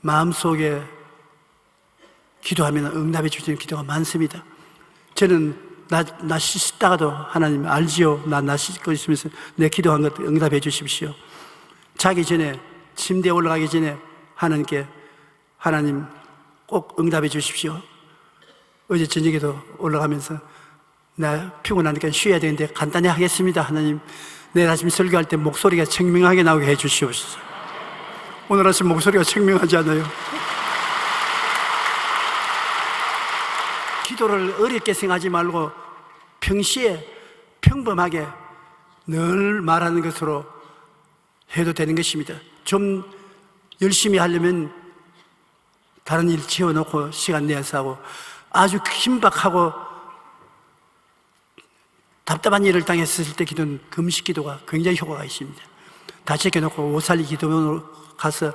마음속에 기도하면 응답해 주시는 기도가 많습니다. 저는 나 씻다가도 하나님 알지요. 나 씻고 있으면서 내 기도한 것 응답해 주십시오. 자기 전에 침대에 올라가기 전에 하나님께 하나님 꼭 응답해 주십시오. 어제 저녁에도 올라가면서 나 피곤하니까 쉬어야 되는데 간단히 하겠습니다. 하나님 내일 아침 설교할 때 목소리가 청명하게 나오게 해 주시옵소서. 오늘 아침 목소리가 청명하지 않아요. 기도를 어렵게 생각하지 말고 평시에 평범하게 늘 말하는 것으로 해도 되는 것입니다. 좀 열심히 하려면 다른 일 지어놓고 시간 내서 하고 아주 긴박하고 답답한 일을 당했을 때 기도는 금식 기도가 굉장히 효과가 있습니다. 다 제껴놓고 오살리 기도원으로 가서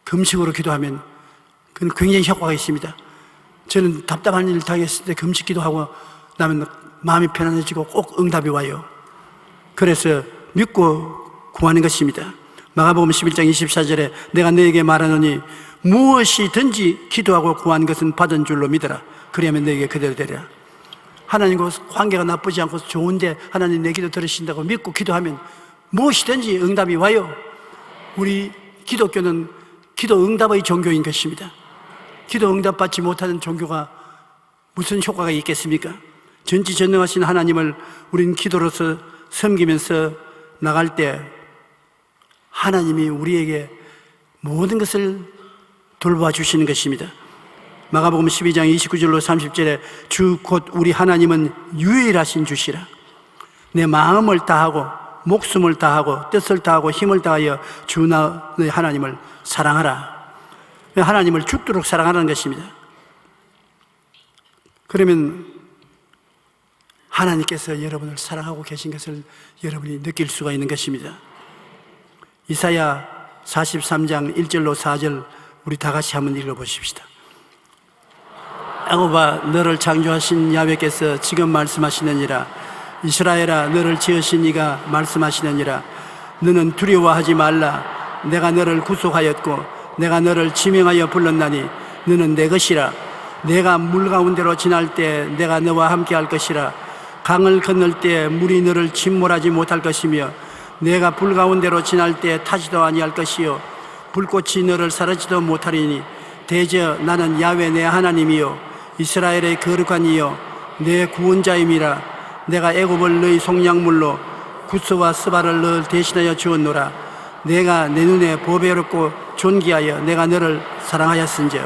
금식으로 기도하면 그건 굉장히 효과가 있습니다. 저는 답답한 일을 당했을 때 금식 기도하고 나면 마음이 편안해지고 꼭 응답이 와요. 그래서 믿고 구하는 것입니다. 마가복음 11장 24절에 내가 너에게 말하노니 무엇이든지 기도하고 구한 것은 받은 줄로 믿어라. 그러면 너에게 그대로 되리라. 하나님과 관계가 나쁘지 않고 좋은데 하나님 내 기도 들으신다고 믿고 기도하면 무엇이든지 응답이 와요. 우리 기독교는 기도 응답의 종교인 것입니다. 기도 응답받지 못하는 종교가 무슨 효과가 있겠습니까? 전지전능하신 하나님을 우린 기도로서 섬기면서 나갈 때 하나님이 우리에게 모든 것을 돌봐 주시는 것입니다. 마가복음 12장 29절로 30절에 주 곧 우리 하나님은 유일하신 주시라. 내 마음을 다하고 목숨을 다하고 뜻을 다하고 힘을 다하여 주 너의 하나님을 사랑하라. 하나님을 죽도록 사랑하라는 것입니다. 그러면 하나님께서 여러분을 사랑하고 계신 것을 여러분이 느낄 수가 있는 것입니다. 이사야 43장 1절로 4절 우리 다 같이 한번 읽어보십시다. 야곱아, 너를 창조하신 야훼께서 지금 말씀하시느니라. 이스라엘아, 너를 지으신 이가 말씀하시느니라. 너는 두려워하지 말라. 내가 너를 구속하였고 내가 너를 지명하여 불렀나니 너는 내 것이라. 내가 물 가운데로 지날 때 내가 너와 함께 할 것이라. 강을 건널 때 물이 너를 침몰하지 못할 것이며 내가 불 가운데로 지날 때 타지도 아니할 것이요 불꽃이 너를 사르지도 못하리니 대저 나는 야훼 내 하나님이요 이스라엘의 거룩한 이요 내 구원자임이라. 내가 애굽을 너희 속량물로 구스와 스바를 너를 대신하여 주었노라. 내가 내 눈에 보배롭고 존귀하여 내가 너를 사랑하였은즉.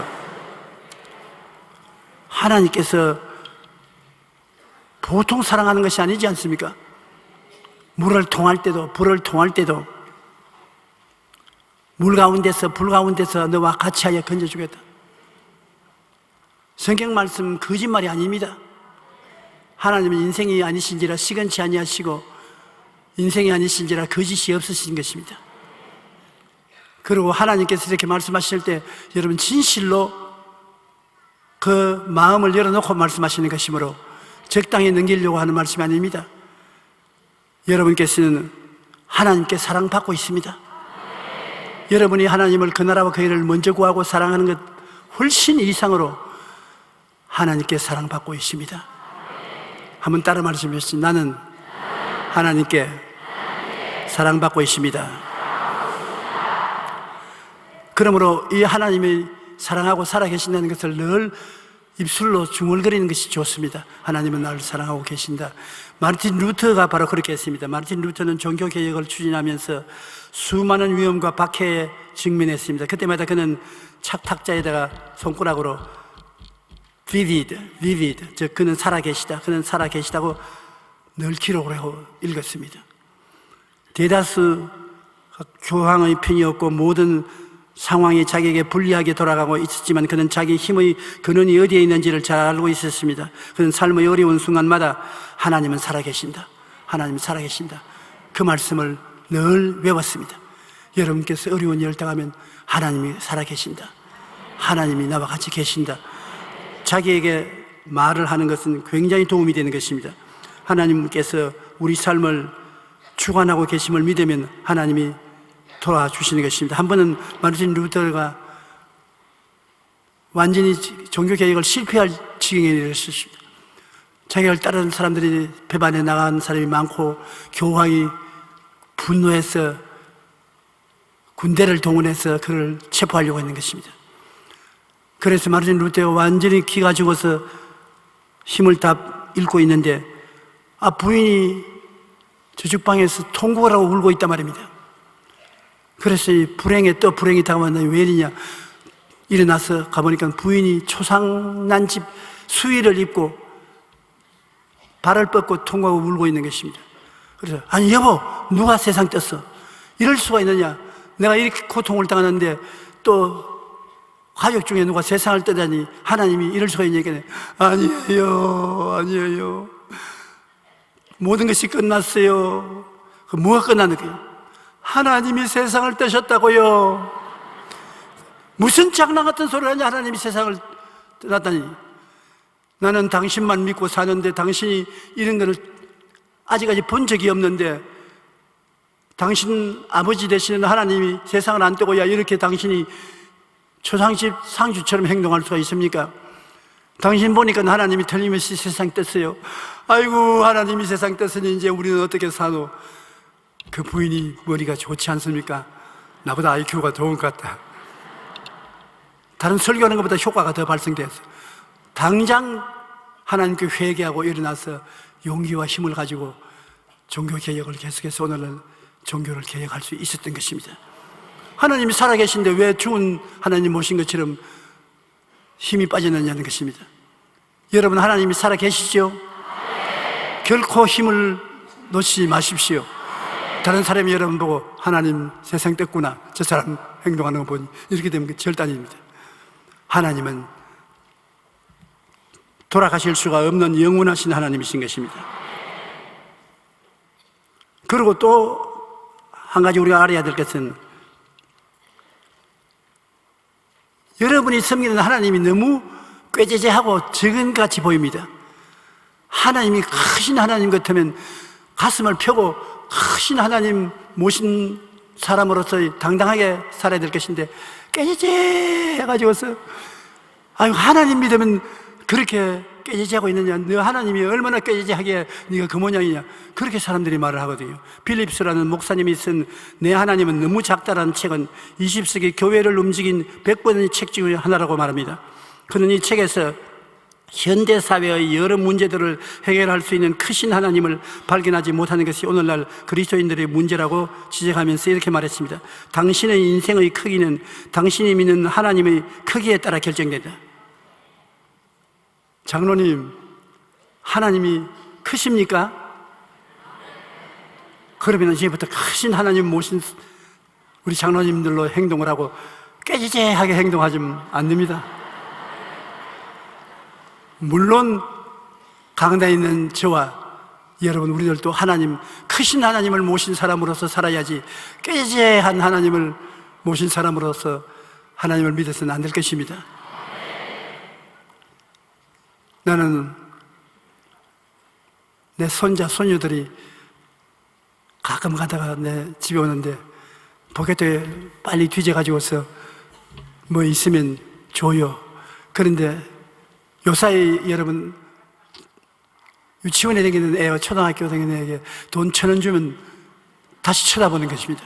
하나님께서 보통 사랑하는 것이 아니지 않습니까? 물을 통할 때도 불을 통할 때도 물 가운데서 불 가운데서 너와 같이 하여 건져주겠다. 성경 말씀 거짓말이 아닙니다. 하나님은 인생이 아니신지라 시건치 아니하시고 인생이 아니신지라 거짓이 없으신 것입니다. 그리고 하나님께서 이렇게 말씀하실 때 여러분 진실로 그 마음을 열어놓고 말씀하시는 것이므로 적당히 넘기려고 하는 말씀이 아닙니다. 여러분께서는 하나님께 사랑받고 있습니다. 여러분이 하나님을 그 나라와 그 일을 먼저 구하고 사랑하는 것 훨씬 이상으로 하나님께 사랑받고 있습니다. 한번 따라 말씀해 주시죠. 나는 하나님께 사랑받고 있습니다. 그러므로 이 하나님이 사랑하고 살아계신다는 것을 늘 입술로 중얼거리는 것이 좋습니다. 하나님은 나를 사랑하고 계신다. 마르틴 루터가 바로 그렇게 했습니다. 마르틴 루터는 종교개혁을 추진하면서 수많은 위험과 박해에 직면했습니다. 그때마다 그는 착탁자에다가 손가락으로 vivid, 즉 그는 살아계시다, 그는 살아계시다고 늘 기록을 하고 읽었습니다. 대다수 교황의 편이 없고 모든 상황이 자기에게 불리하게 돌아가고 있었지만 그는 자기 힘의 근원이 어디에 있는지를 잘 알고 있었습니다. 그는 삶의 어려운 순간마다 하나님은 살아계신다, 하나님은 살아계신다, 그 말씀을 늘 외웠습니다. 여러분께서 어려운 일을 당하면 하나님이 살아계신다, 하나님이 나와 같이 계신다, 자기에게 말을 하는 것은 굉장히 도움이 되는 것입니다. 하나님께서 우리 삶을 주관하고 계심을 믿으면 하나님이 도와주시는 것입니다. 한 번은 마르틴 루터가 완전히 종교개혁을 실패할 지경에 이르렀습니다. 자기를 따르는 사람들이 배반해 나간 사람이 많고 교황이 분노해서 군대를 동원해서 그를 체포하려고 했는 것입니다. 그래서 마르틴 루터가 완전히 기가 죽어서 힘을 다 잃고 있는데 부인이 저쪽방에서 통곡을 하고 울고 있단 말입니다. 그래서 이 불행에 또 불행이 다가왔나요? 왜 이러냐? 일어나서 가보니까 부인이 초상난집 수의를 입고 발을 뻗고 통곡하고 울고 있는 것입니다. 그래서 아니 여보, 누가 세상 떴어? 이럴 수가 있느냐? 내가 이렇게 고통을 당하는데 또 가족 중에 누가 세상을 떠다니 하나님이 이럴 수가 있냐니까 아니에요. 모든 것이 끝났어요. 뭐가 끝나는 거예요? 하나님이 세상을 떠셨다고요. 무슨 장난 같은 소리를 하냐? 하나님이 세상을 떠났다니. 나는 당신만 믿고 사는데 당신이 이런 거를 아직까지 본 적이 없는데 당신 아버지 되시는 하나님이 세상을 안 떠고야 이렇게 당신이 초상집 상주처럼 행동할 수가 있습니까? 당신 보니까 하나님이 틀림없이 세상 떴어요. 아이고, 하나님이 세상 떴으니 이제 우리는 어떻게 사노? 그 부인이 머리가 좋지 않습니까? 나보다 IQ가 좋은 것 같다. 다른 설교하는 것보다 효과가 더 발생돼서 당장 하나님께 회개하고 일어나서 용기와 힘을 가지고 종교개혁을 계속해서 오늘날 종교를 개혁할 수 있었던 것입니다. 하나님이 살아계신데 왜 죽은 하나님 모신 것처럼 힘이 빠져나냐는 것입니다. 여러분, 하나님이 살아계시죠? 결코 힘을 놓지 마십시오. 다른 사람이 여러분 보고 하나님 세상 떴구나, 저 사람 행동하는 거 보니 이렇게 되면 그 절대 아닙니다. 하나님은 돌아가실 수가 없는 영원하신 하나님이신 것입니다. 그리고 또 한 가지 우리가 알아야 될 것은 여러분이 섬기는 하나님이 너무 꾀죄죄하고 적은 같이 보입니다. 하나님이 크신 하나님 같으면 가슴을 펴고 크신 하나님 모신 사람으로서 당당하게 살아야 될 것인데 꾀죄죄 해가지고서 아유 하나님 믿으면 그렇게 꾀죄죄하고 있느냐, 너 하나님이 얼마나 꾀죄죄하게 네가 그 모양이냐, 그렇게 사람들이 말을 하거든요. 빌립스라는 목사님이 쓴 내 하나님은 너무 작다라는 책은 20세기 교회를 움직인 100번의 책 중에 하나라고 말합니다. 그는 이 책에서 현대사회의 여러 문제들을 해결할 수 있는 크신 하나님을 발견하지 못하는 것이 오늘날 그리스도인들의 문제라고 지적하면서 이렇게 말했습니다. 당신의 인생의 크기는 당신이 믿는 하나님의 크기에 따라 결정된다. 장로님, 하나님이 크십니까? 그러면 이제부터 크신 하나님 모신 우리 장로님들로 행동을 하고 꾀죄죄하게 행동하지 않습니다. 물론 강단에 있는 저와 여러분 우리들도 하나님, 크신 하나님을 모신 사람으로서 살아야지 꾀죄죄한 하나님을 모신 사람으로서 하나님을 믿어서는 안 될 것입니다. 나는 내 손자, 손녀들이 가끔 가다가 내 집에 오는데 포켓에 빨리 뒤져가지고서 뭐 있으면 줘요. 그런데 요사이 여러분 유치원에 다니는 애와 초등학교 다니는 애에게 돈 1,000원 주면 다시 쳐다보는 것입니다.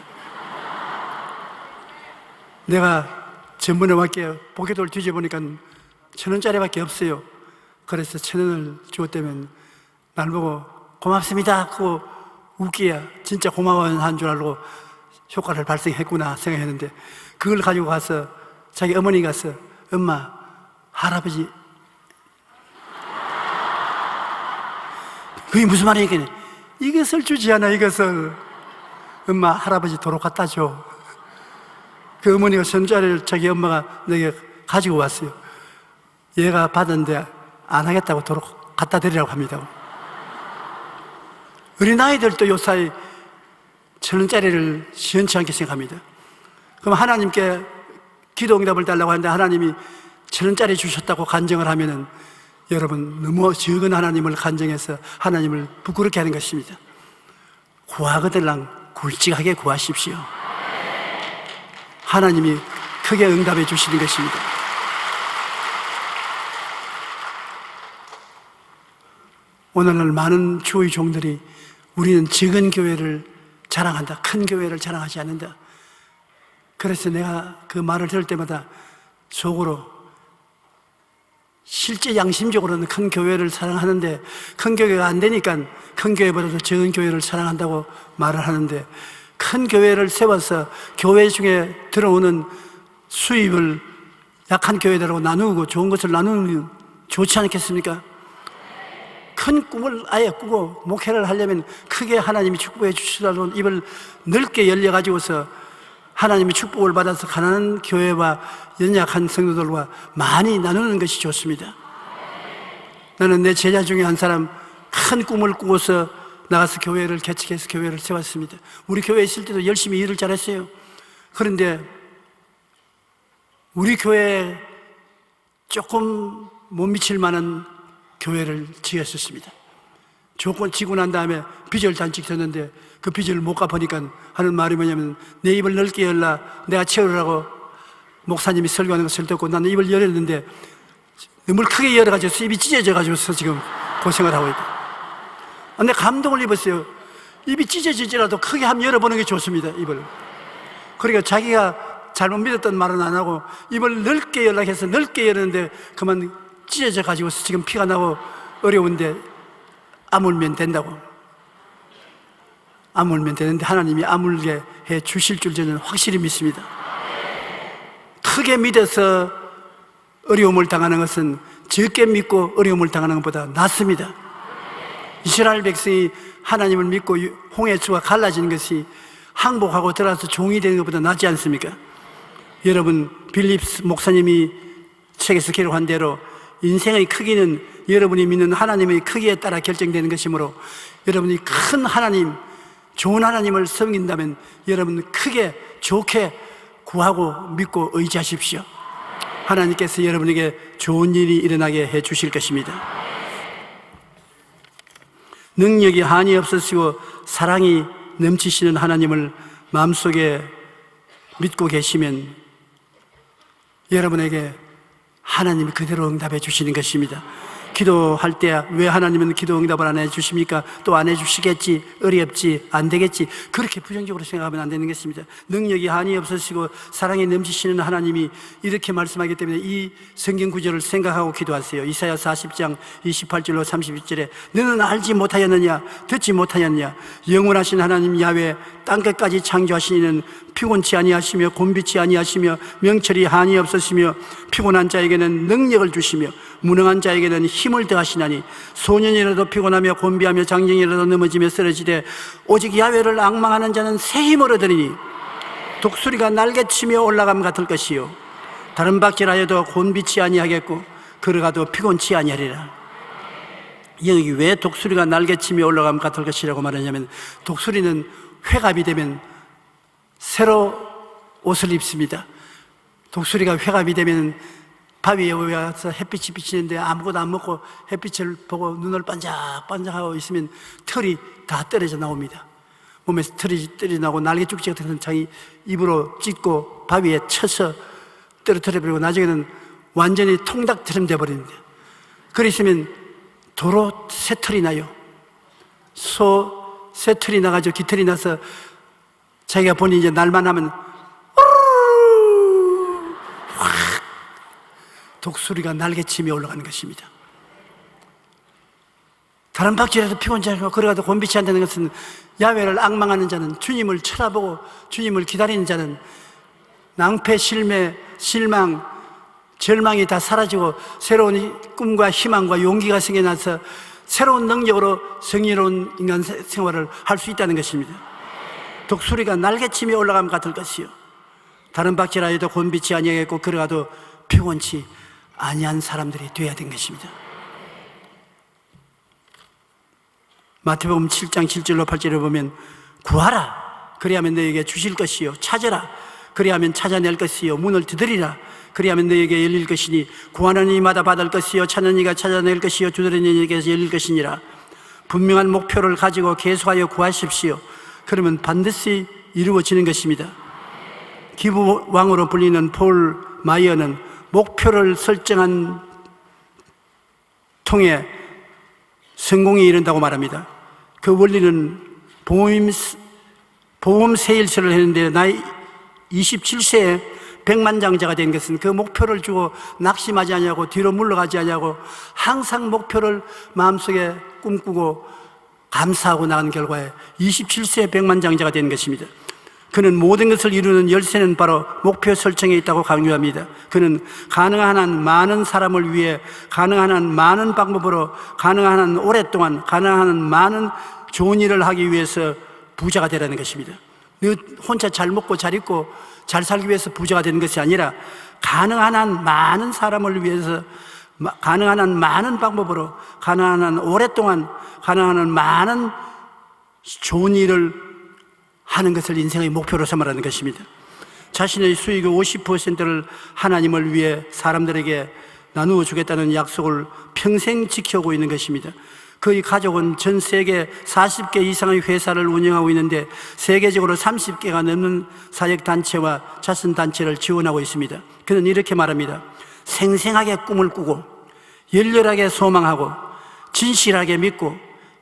내가 전번에 왔게 포켓을 뒤져보니까 1,000원짜리밖에 없어요. 그래서 1,000원을 주었다면 날 보고 고맙습니다 하고 웃기야 진짜 고마워한 줄 알고 효과를 발생했구나 생각했는데, 그걸 가지고 가서 자기 어머니 가서 엄마, 할아버지 그게 무슨 말이겠니? 이것을 주지 않아, 이것을. 엄마, 할아버지 도로 갖다 줘. 그 어머니가 손자를 자기 엄마가 내게 가지고 왔어요. 얘가 받았는데 안 하겠다고 도로 갖다 드리라고 합니다. 어린아이들도 요사이 1,000원짜리를 시원치 않게 생각합니다. 그럼 하나님께 기도 응답을 달라고 하는데 하나님이 1,000원짜리 주셨다고 간증을 하면은 여러분 너무 적은 하나님을 간증해서 하나님을 부끄럽게 하는 것입니다. 구하거들랑 굵직하게 구하십시오. 하나님이 크게 응답해 주시는 것입니다. 오늘날 많은 주의 종들이 우리는 적은 교회를 자랑한다, 큰 교회를 자랑하지 않는다. 그래서 내가 그 말을 들을 때마다 속으로 실제 양심적으로는 큰 교회를 사랑하는데 큰 교회가 안 되니까 큰 교회보다도 적은 교회를 사랑한다고 말을 하는데, 큰 교회를 세워서 교회 중에 들어오는 수입을 약한 교회들하고 나누고 좋은 것을 나누면 좋지 않겠습니까? 큰 꿈을 아예 꾸고 목회를 하려면 크게 하나님이 축복해 주시라고 입을 넓게 열려가지고서 하나님이 축복을 받아서 가난한 교회와 연약한 성도들과 많이 나누는 것이 좋습니다. 나는 내 제자 중에 한 사람 큰 꿈을 꾸고서 나가서 교회를 개척해서 교회를 세웠습니다. 우리 교회에 있을 때도 열심히 일을 잘했어요. 그런데 우리 교회에 조금 못 미칠 만한 교회를 지었었습니다. 조건 지고 난 다음에 빚을 잔뜩 졌는데 그 빚을 못 갚으니까 하는 말이 뭐냐면, 내 입을 넓게 열라, 내가 채우라고 목사님이 설교하는 것을 듣고 나는 입을 열었는데 너무 크게 열어가지고 입이 찢어져가지고 지금 고생을 하고 있다. 근데 감동을 입었어요. 입이 찢어지더라도 크게 한번 열어보는 게 좋습니다, 입을. 그러니까 자기가 잘못 믿었던 말은 안 하고 입을 넓게 열라 해서 넓게 열었는데 그만 찢어져가지고 지금 피가 나고 어려운데 아물면 된다고. 아물면 되는데 하나님이 아물게 해 주실 줄 저는 확실히 믿습니다. 크게 믿어서 어려움을 당하는 것은 적게 믿고 어려움을 당하는 것보다 낫습니다. 이스라엘 백성이 하나님을 믿고 홍해수가 갈라지는 것이 항복하고 들어가서 종이 되는 것보다 낫지 않습니까? 여러분, 빌립스 목사님이 책에서 기록한 대로 인생의 크기는 여러분이 믿는 하나님의 크기에 따라 결정되는 것이므로 여러분이 큰 하나님, 좋은 하나님을 섬긴다면 여러분 크게 좋게 구하고 믿고 의지하십시오. 하나님께서 여러분에게 좋은 일이 일어나게 해 주실 것입니다. 능력이 한이 없으시고 사랑이 넘치시는 하나님을 마음속에 믿고 계시면 여러분에게 하나님이 그대로 응답해 주시는 것입니다. 기도할 때 왜 하나님은 기도 응답을 안 해주십니까? 또 안 해주시겠지, 어렵지, 안 되겠지, 그렇게 부정적으로 생각하면 안 되는 것입니다. 능력이 한이 없으시고 사랑이 넘치시는 하나님이 이렇게 말씀하기 때문에 이 성경 구절을 생각하고 기도하세요. 이사야 40장 28절로 31절에 너는 알지 못하였느냐, 듣지 못하였냐, 영원하신 하나님 야훼 땅끝까지 창조하신 이는 피곤치 아니하시며 곤비치 아니하시며 명철이 한이 없으시며 피곤한 자에게는 능력을 주시며 무능한 자에게는 힘을 더하시나니 소년이라도 피곤하며 곤비하며 장정이라도 넘어지며 쓰러지되 오직 야훼를 앙망하는 자는 새 힘을 얻으리니 독수리가 날개치며 올라감 같을 것이요 다른 박질하여도 곤비치 아니하겠고 걸어가도 피곤치 아니하리라. 여기 왜 독수리가 날개치며 올라감 같을 것이라고 말하냐면 독수리는 회갑이 되면 새로 옷을 입습니다. 독수리가 회갑이 되면 바위에 와서 햇빛이 비치는데 아무것도 안 먹고 햇빛을 보고 눈을 반짝반짝하고 있으면 털이 다 떨어져 나옵니다. 몸에서 털이 떨어져 나오고 날개 쭉지 같은 장이 입으로 찢고 바위에 쳐서 떨어뜨려 버리고 나중에는 완전히 통닭처럼 되어버립니다. 그랬으면 도로 새털이 나요. 소 새털이 나가지고 깃털이 나서 자기가 보니 이제 날만 하면 확 독수리가 날개치며 올라가는 것입니다. 다른 박쥐라도 피곤치 않고 걸어가도 곤비치 않다는 것은 야훼를 앙망하는 자는, 주님을 쳐다보고 주님을 기다리는 자는 낭패, 실매, 실망, 절망이 다 사라지고 새로운 꿈과 희망과 용기가 생겨나서 새로운 능력으로 성의로운 인간 생활을 할 수 있다는 것입니다. 독수리가 날개치며 올라가면 같을 것이요 다른 박쥐라 해도 곤비치 아니하겠고 걸어가도 피곤치 아니한 사람들이 되어야 된 것입니다. 마태복음 7장 7절로 8절에 보면 구하라 그리하면 너에게 주실 것이요 찾으라 그리하면 찾아낼 것이요 문을 두드리라 그리하면 너에게 열릴 것이니 구하는 이마다 받을 것이요 찾는 이가 찾아낼 것이요 두드리는 이에게 열릴 것이니라. 분명한 목표를 가지고 계속하여 구하십시오. 그러면 반드시 이루어지는 것입니다. 기부왕으로 불리는 폴 마이어는 목표를 설정한 통해 성공에 이른다고 말합니다. 그 원리는 보험 세일스를 했는데 나이 27세에 백만장자가 된 것은 그 목표를 주고 낙심하지 않냐고 뒤로 물러가지 않냐고 항상 목표를 마음속에 꿈꾸고 감사하고 나간 결과에 27세에 백만장자가 된 것입니다. 그는 모든 것을 이루는 열쇠는 바로 목표 설정에 있다고 강조합니다. 그는 가능한 한 많은 사람을 위해 가능한 한 많은 방법으로 가능한 한 오랫동안 가능한 한 많은 좋은 일을 하기 위해서 부자가 되라는 것입니다. 너 혼자 잘 먹고 잘 입고 잘 살기 위해서 부자가 되는 것이 아니라 가능한 한 많은 사람을 위해서 가능한 한 많은 방법으로 가능한 한 오랫동안 가능한 한 많은 좋은 일을 하는 것을 인생의 목표로 삼으라는 것입니다. 자신의 수익의 50%를 하나님을 위해 사람들에게 나누어 주겠다는 약속을 평생 지켜오고 있는 것입니다. 그의 가족은 전 세계 40개 이상의 회사를 운영하고 있는데 세계적으로 30개가 넘는 사역단체와 자선단체를 지원하고 있습니다. 그는 이렇게 말합니다. 생생하게 꿈을 꾸고 열렬하게 소망하고 진실하게 믿고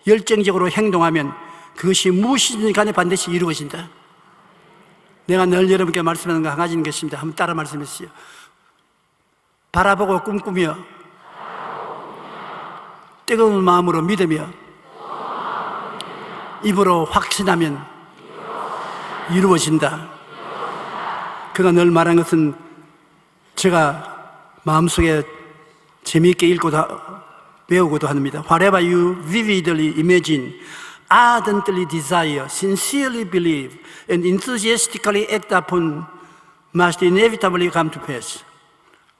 열정적으로 행동하면 그것이 무엇이든 간에 반드시 이루어진다. 내가 늘 여러분께 말씀하는 거 한 가지인 것입니다. 한번 따라 말씀해 주시죠. 바라보고 꿈꾸며 뜨거운 마음으로 믿으며 입으로 확신하면 이루어진다. 그가 늘 말한 것은 제가 마음속에 재미있게 읽고 배우고도 합니다. Whatever you vividly imagine, ardently desire, sincerely believe, and enthusiastically act upon must inevitably come to pass.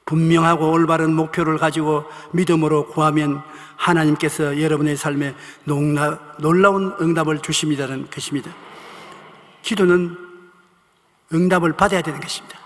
분명하고 올바른 목표를 가지고 믿음으로 구하면 하나님께서 여러분의 삶에 놀라운 응답을 주십니다는 것입니다. 기도는 응답을 받아야 되는 것입니다.